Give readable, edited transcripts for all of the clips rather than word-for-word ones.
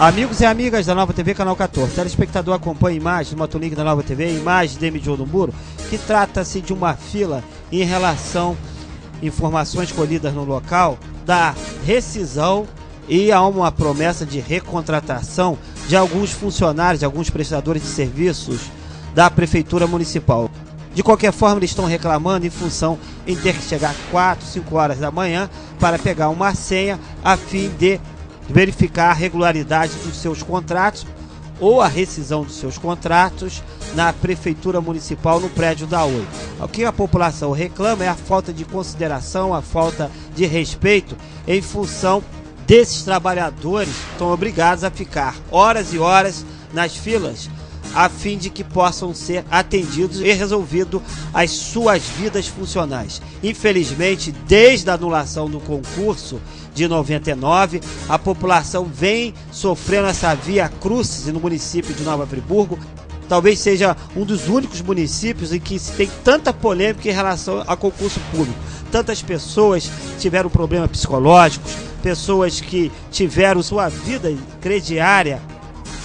Amigos e amigas da Nova TV Canal 14, telespectador acompanha imagens do Motolink da Nova TV, imagens de MJ do Muro, que trata-se de uma fila em relação a informações colhidas no local da rescisão e há uma promessa de recontratação de alguns funcionários, de alguns prestadores de serviços da Prefeitura Municipal. De qualquer forma, eles estão reclamando em função em ter que chegar 4, 5 horas da manhã para pegar uma senha a fim de verificar a regularidade dos seus contratos ou a rescisão dos seus contratos na Prefeitura Municipal no prédio da Oi. O que a população reclama é a falta de consideração, a falta de respeito em função desses trabalhadores que estão obrigados a ficar horas e horas nas filas a fim de que possam ser atendidos e resolvido as suas vidas funcionais. Infelizmente, desde a anulação do concurso de 99, a população vem sofrendo essa via crucis no município de Nova Friburgo. Talvez seja um dos únicos municípios em que se tem tanta polêmica em relação a concurso público. Tantas pessoas tiveram problemas psicológicos, pessoas que tiveram sua vida crediária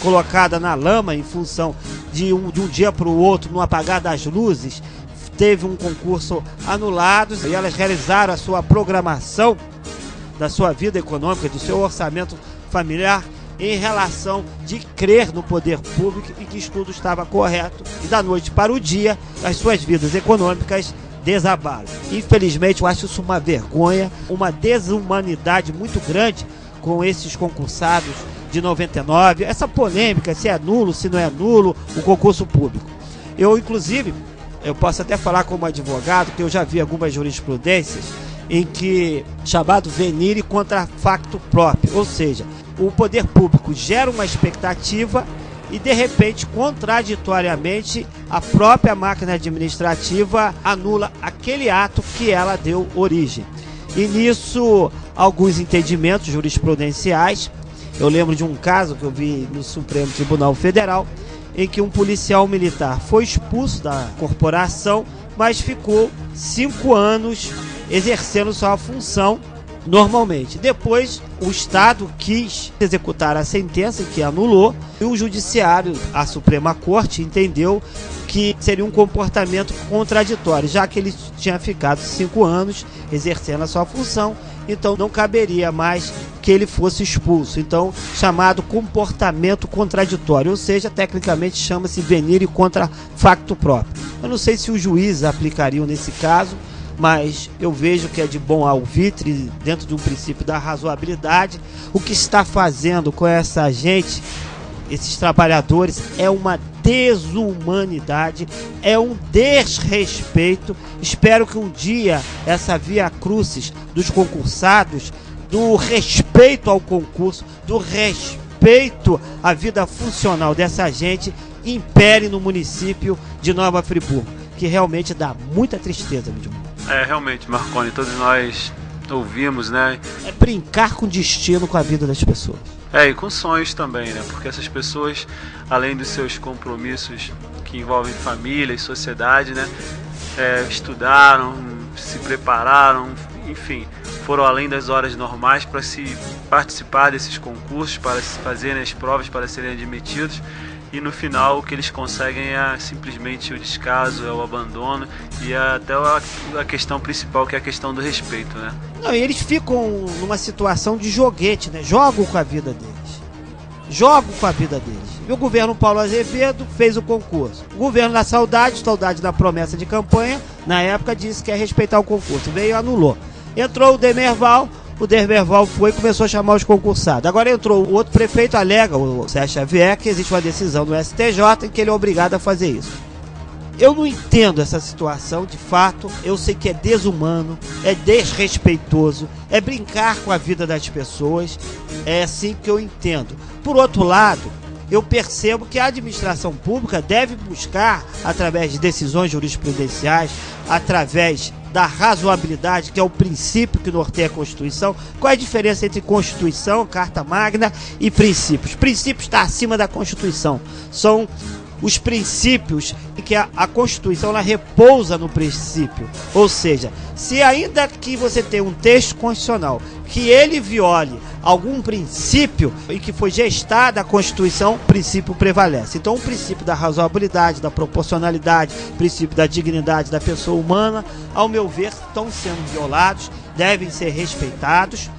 colocada na lama em função de um dia para o outro, no apagar das luzes, teve um concurso anulado e elas realizaram a sua programação da sua vida econômica, do seu orçamento familiar em relação de crer no poder público e que tudo estava correto e da noite para o dia as suas vidas econômicas desabaram. Infelizmente eu acho isso uma vergonha, uma desumanidade muito grande com esses concursados de 99, essa polêmica, se é nulo, se não é nulo, o concurso público. Eu, inclusive, eu posso até falar como advogado, que eu já vi algumas jurisprudências em que, chamado venire contra facto próprio, ou seja, o poder público gera uma expectativa e, de repente, contraditoriamente, a própria máquina administrativa anula aquele ato que ela deu origem. E nisso, alguns entendimentos jurisprudenciais. Eu lembro de um caso que eu vi no Supremo Tribunal Federal, em que um policial militar foi expulso da corporação, mas ficou 5 anos exercendo sua função normalmente. Depois, o Estado quis executar a sentença que anulou, e o Judiciário, a Suprema Corte, entendeu que seria um comportamento contraditório, já que ele tinha ficado 5 anos exercendo a sua função, então não caberia mais que ele fosse expulso. Então, chamado comportamento contraditório, ou seja, tecnicamente chama-se venire contra facto próprio. Eu não sei se os juízes aplicariam nesse caso, mas eu vejo que é de bom alvitre, dentro de um princípio da razoabilidade. O que está fazendo com essa gente, esses trabalhadores, é uma desumanidade, é um desrespeito. Espero que um dia essa via crucis dos concursados, do respeito ao concurso, do respeito à vida funcional dessa gente, impere no município de Nova Friburgo, que realmente dá muita tristeza, meu irmão. Realmente, Marconi, todos nós ouvimos, né? É brincar com o destino, com a vida das pessoas. E com sonhos também, né? Porque essas pessoas, além dos seus compromissos que envolvem família e sociedade, né? Estudaram, se prepararam, enfim, foram além das horas normais para se participar desses concursos, para se fazerem as provas, para serem admitidos. E no final o que eles conseguem é simplesmente o descaso, é o abandono e até a questão principal, que é a questão do respeito, né? Não, e eles ficam numa situação de joguete, né? Jogam com a vida deles. Jogam com a vida deles. E o governo Paulo Azevedo fez o concurso. O governo da saudade da promessa de campanha, na época disse que ia respeitar o concurso. Veio e anulou. Entrou o Demerval foi e começou a chamar os concursados. Agora entrou o outro prefeito, alega, o Sérgio Xavier, que existe uma decisão do STJ em que ele é obrigado a fazer isso. Eu não entendo essa situação, de fato. Eu sei que é desumano, é desrespeitoso, é brincar com a vida das pessoas. É assim que eu entendo. Por outro lado, eu percebo que a administração pública deve buscar, através de decisões jurisprudenciais, através da razoabilidade, que é o princípio que norteia a Constituição. Qual é a diferença entre Constituição, Carta Magna e princípios? Princípios está acima da Constituição. São os princípios, que a Constituição ela repousa no princípio. Ou seja, se ainda que você tenha um texto constitucional que ele viole algum princípio em que foi gestada a Constituição, o princípio prevalece. Então o princípio da razoabilidade, da proporcionalidade, o princípio da dignidade da pessoa humana, ao meu ver, estão sendo violados, devem ser respeitados,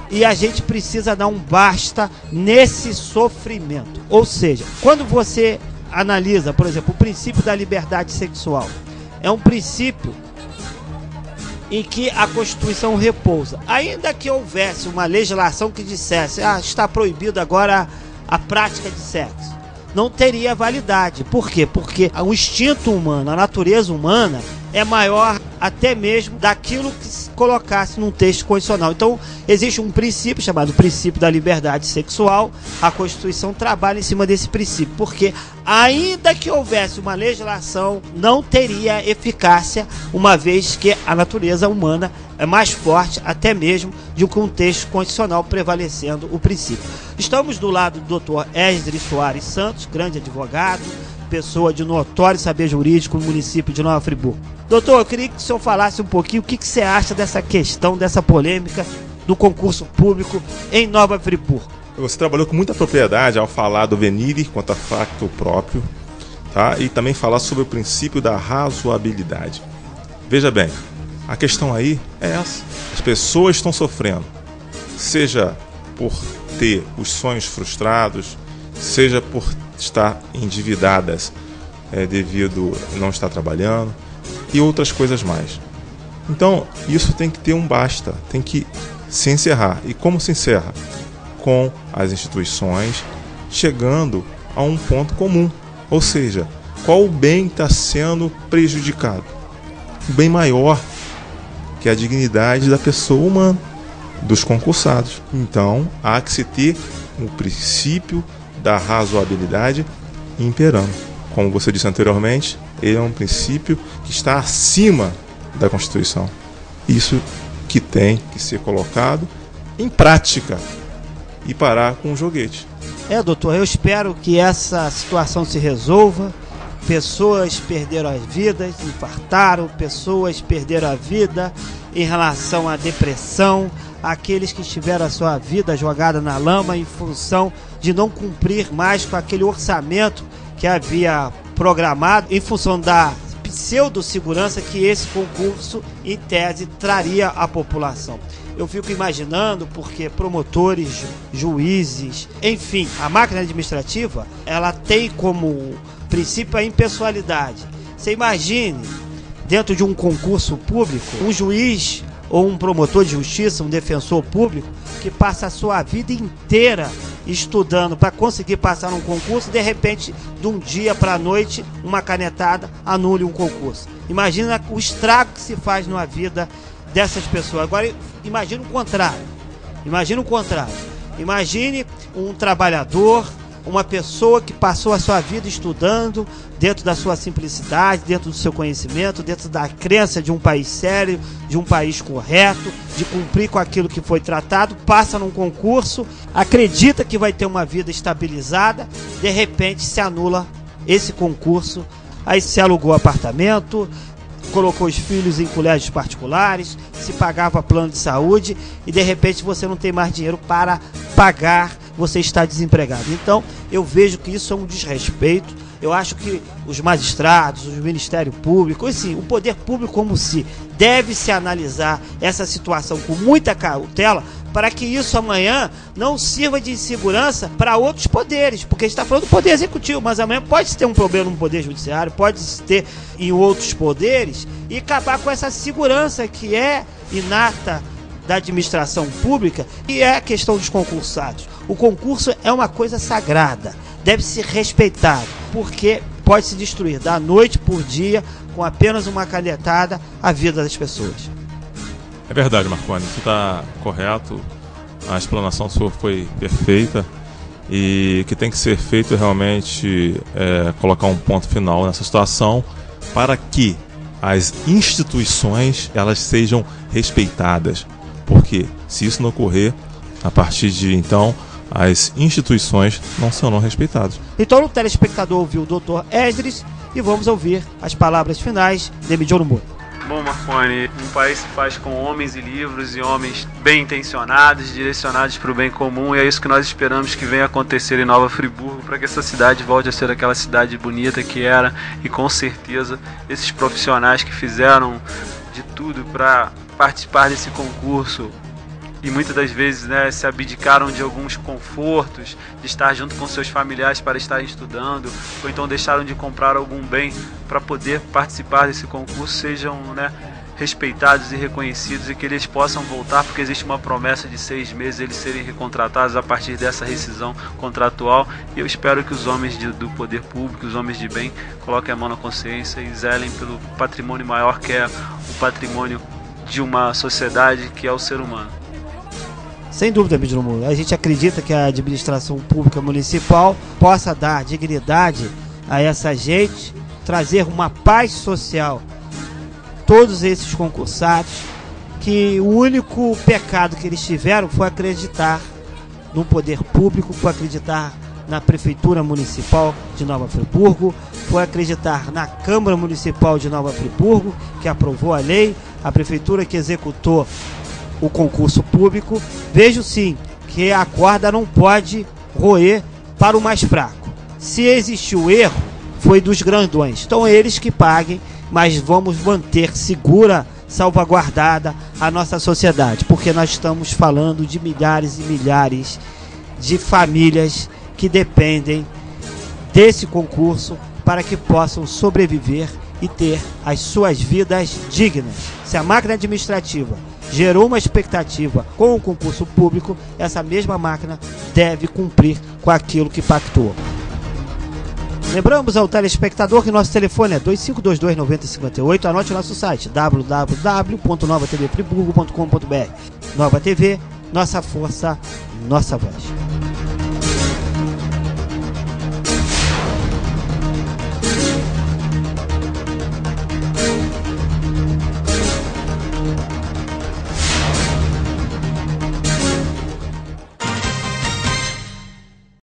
e a gente precisa dar um basta nesse sofrimento. Ou seja, quando você analisa, por exemplo, o princípio da liberdade sexual, é um princípio em que a Constituição repousa. Ainda que houvesse uma legislação que dissesse, está proibido agora a prática de sexo, não teria validade. Por quê? Porque o instinto humano, a natureza humana é maior até mesmo daquilo que se colocasse num texto constitucional. Então, existe um princípio chamado princípio da liberdade sexual. A Constituição trabalha em cima desse princípio, porque ainda que houvesse uma legislação, não teria eficácia, uma vez que a natureza humana é mais forte até mesmo de um texto constitucional prevalecendo o princípio. Estamos do lado do Dr. Esdras Soares Santos, grande advogado, pessoa de notório saber jurídico no município de Nova Friburgo. Doutor, eu queria que o senhor falasse um pouquinho o que você acha dessa questão, dessa polêmica do concurso público em Nova Friburgo. Você trabalhou com muita propriedade ao falar do venire quanto a facto próprio, tá? E também falar sobre o princípio da razoabilidade. Veja bem, a questão aí é essa. As pessoas estão sofrendo, seja por ter os sonhos frustrados, seja por estar endividadas devido a não estar trabalhando e outras coisas mais. Então, isso tem que ter um basta, tem que se encerrar. E como se encerra? Com as instituições chegando a um ponto comum. Ou seja, qual o bem está sendo prejudicado? O bem maior, que é a dignidade da pessoa humana, dos concursados. Então, há que se ter o princípio da razoabilidade imperando. Como você disse anteriormente, ele é um princípio que está acima da Constituição. Isso que tem que ser colocado em prática e parar com o joguete. Doutor, eu espero que essa situação se resolva. Pessoas perderam as vidas, infartaram, pessoas perderam a vida em relação à depressão, aqueles que tiveram a sua vida jogada na lama em função de não cumprir mais com aquele orçamento que havia programado em função da pseudo-segurança que esse concurso, em tese, traria à população. Eu fico imaginando porque promotores, juízes, enfim, a máquina administrativa, ela tem como princípio a impessoalidade. Você imagine, dentro de um concurso público, um juiz ou um promotor de justiça, um defensor público, que passa a sua vida inteira estudando para conseguir passar num concurso, e de repente, de um dia para a noite, uma canetada anule um concurso. Imagina o estrago que se faz na vida dessas pessoas. Agora, imagine o contrário. Imagine um trabalhador, uma pessoa que passou a sua vida estudando dentro da sua simplicidade, dentro do seu conhecimento, dentro da crença de um país sério, de um país correto, de cumprir com aquilo que foi tratado, passa num concurso, acredita que vai ter uma vida estabilizada, de repente se anula esse concurso, aí se alugou apartamento, colocou os filhos em colégios particulares, se pagava plano de saúde e de repente você não tem mais dinheiro para pagar, você está desempregado. Então eu vejo que isso é um desrespeito. Eu acho que os magistrados, o Ministério Público, assim, o poder público como se deve se analisar essa situação com muita cautela para que isso amanhã não sirva de insegurança para outros poderes, porque a gente está falando do poder executivo, mas amanhã pode ter um problema no poder judiciário, pode ter em outros poderes e acabar com essa segurança que é inata da administração pública e é a questão dos concursados. O concurso é uma coisa sagrada, deve ser respeitado, porque pode se destruir da noite por dia com apenas uma canetada a vida das pessoas. É verdade, Marconi, você está correto, a explanação sua foi perfeita e o que tem que ser feito é realmente colocar um ponto final nessa situação para que as instituições elas sejam respeitadas, porque se isso não ocorrer, a partir de então as instituições não serão respeitadas. Então o telespectador ouviu o Dr. Esdras e vamos ouvir as palavras finais de Demidio Orumburu. Bom, Marconi, um país se faz com homens e livros e homens bem intencionados, direcionados para o bem comum, e é isso que nós esperamos que venha acontecer em Nova Friburgo, para que essa cidade volte a ser aquela cidade bonita que era, e com certeza esses profissionais que fizeram de tudo para participar desse concurso e muitas das vezes, né, se abdicaram de alguns confortos, de estar junto com seus familiares para estarem estudando, ou então deixaram de comprar algum bem para poder participar desse concurso, sejam, né, respeitados e reconhecidos, e que eles possam voltar, porque existe uma promessa de 6 meses eles serem recontratados a partir dessa rescisão contratual. E eu espero que os homens do poder público, os homens de bem, coloquem a mão na consciência e zelem pelo patrimônio maior, que é o patrimônio de uma sociedade, que é o ser humano. Sem dúvida, Demidio Orumburu, a gente acredita que a administração pública municipal possa dar dignidade a essa gente, trazer uma paz social. Todos esses concursados, que o único pecado que eles tiveram foi acreditar no poder público, foi acreditar na Prefeitura Municipal de Nova Friburgo, foi acreditar na Câmara Municipal de Nova Friburgo, que aprovou a lei, a Prefeitura que executou o concurso público. Vejo sim que a corda não pode roer para o mais fraco. Se existiu erro, foi dos grandões. Então eles que paguem, mas vamos manter segura, salvaguardada a nossa sociedade, porque nós estamos falando de milhares e milhares de famílias que dependem desse concurso para que possam sobreviver e ter as suas vidas dignas. Se a máquina administrativa gerou uma expectativa com o concurso público, essa mesma máquina deve cumprir com aquilo que pactuou. Lembramos ao telespectador que nosso telefone é 2522-9058. Anote o nosso site www.novatvfriburgo.com.br. Nova TV, nossa força, nossa voz.